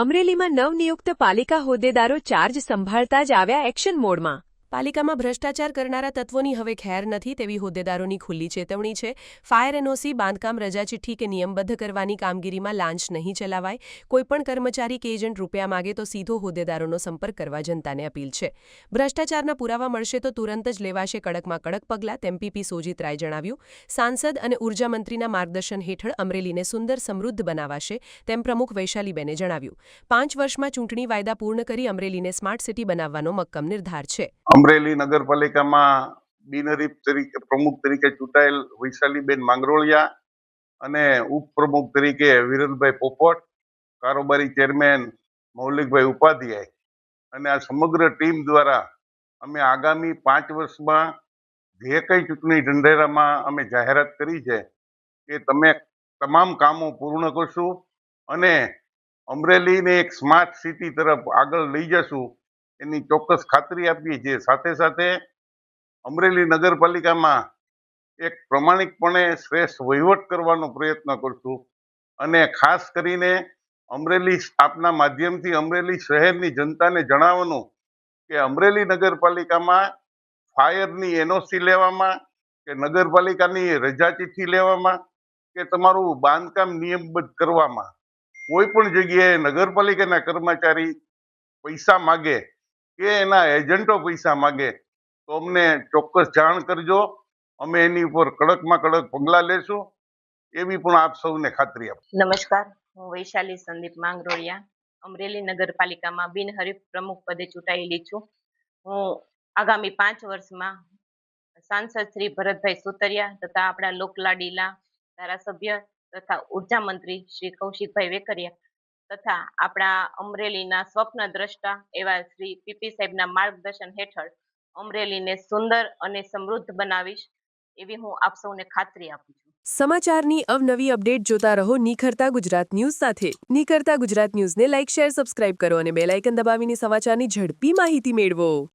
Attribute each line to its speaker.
Speaker 1: અમરેલીમાં નવનિયુક્ત પાલિકા હોદ્દેદારો ચાર્જ સંભાળતા જ આવ્યા એક્શન મોડમાં।
Speaker 2: પાલિકામાં ભ્રષ્ટાચાર કરનારા તત્વોની હવે ખેર નથી તેવી હોદ્દેદારોની ખુલ્લી ચેતવણી છે। ફાયર એનઓસી, બાંધકામ રજા ચિઠ્ઠી કે નિયમબદ્ધ કરવાની કામગીરીમાં લાંચ નહીં ચલાવાય। કોઈપણ કર્મચારી કે એજન્ટ રૂપિયા માગે તો સીધો હોદ્દેદારોનો સંપર્ક કરવા જનતાને અપીલ છે। ભ્રષ્ટાચારના પુરાવા મળશે તો તુરંત જ લેવાશે કડકમાં કડક પગલાં, તેમ પીપી સોજીત રાય જણાવ્યું। સાંસદ અને ઉર્જા મંત્રીના માર્ગદર્શન હેઠળ અમરેલીને સુંદર સમૃદ્ધ બનાવાશે તેમ પ્રમુખ વૈશાલીબેને જણાવ્યું। 5 વર્ષમાં ચૂંટણી વાયદા પૂર્ણ કરી અમરેલીને સ્માર્ટ સિટી બનાવવાનો મક્કમ નિર્ધાર છે।
Speaker 3: અમરેલી નગરપાલિકામાં બિનહરીફ તરીકે પ્રમુખ તરીકે ચૂંટાયેલ વૈશાલીબેન માંગરોળિયા અને ઉપપ્રમુખ તરીકે વિરલભાઈ પોપટ, કારોબારી ચેરમેન મૌલિકભાઈ ઉપાધ્યાય અને આ સમગ્ર ટીમ દ્વારા અમે આગામી 5 વર્ષમાં જે કંઈ ચૂંટણી ઢંઢેરામાં અમે જાહેરાત કરી છે કે તમે તમામ કામો પૂર્ણ કરશું અને અમરેલીને એક સ્માર્ટ સિટી તરફ આગળ લઈ જશું એની ચોક્કસ ખાતરી આપીએ છીએ। સાથે સાથે અમરેલી નગરપાલિકામાં એક પ્રમાણિકપણે શ્રેષ્ઠ વહીવટ કરવાનો પ્રયત્ન કરશું અને ખાસ કરીને અમરેલી આપના માધ્યમથી અમરેલી શહેરની જનતાને જણાવવાનું કે અમરેલી નગરપાલિકામાં ફાયરની એનઓસી લેવામાં કે નગરપાલિકાની રજા ચિઠ્ઠી લેવામાં કે તમારું બાંધકામ નિયમબદ્ધ કરવામાં કોઈ પણ જગ્યાએ નગરપાલિકાના કર્મચારી પૈસા માગે કે એના એજન્ટો પૈસા માગે તો અમને ચોક્કસ જાણ કરજો, અમે એની ઉપર કડકમાં કડક પગલાં લેશું એવી પણ આપ સૌને ખાતરી આપો।
Speaker 4: નમસ્કાર, હું વૈશાલી સંદીપ માંગરોળિયા અમરેલી નગરપાલિકામાં બિનહરીફ પ્રમુખ પદે ચૂંટાયેલી છું। હું આગામી 5 વર્ષમાં સાંસદ શ્રી ભરતભાઈ સુતરિયા તથા આપણા લોકલાડીલા ધારાસભ્ય તથા ઉર્જા મંત્રી શ્રી કૌશિકભાઈ વેકરિયા તથા આપણા અમરેલીના સ્વપ્ન દ્રષ્ટા એવા શ્રી પીપી સાહેબના માર્ગદર્શન હેઠળ અમરેલીને સુંદર અને સમૃદ્ધ બનાવીશ એવી હું આપ સૌને ખાતરી આપું છું।
Speaker 2: સમાચારની અવનવી અપડેટ જોતા રહો નિખરતા ગુજરાત ન્યૂઝ સાથે। નિખરતા ગુજરાત ન્યૂઝને લાઇક, શેર, સબસ્ક્રાઇબ કરો અને બેલ આઇકન દબાવીને સમાચારની ઝડપી માહિતી મેળવો।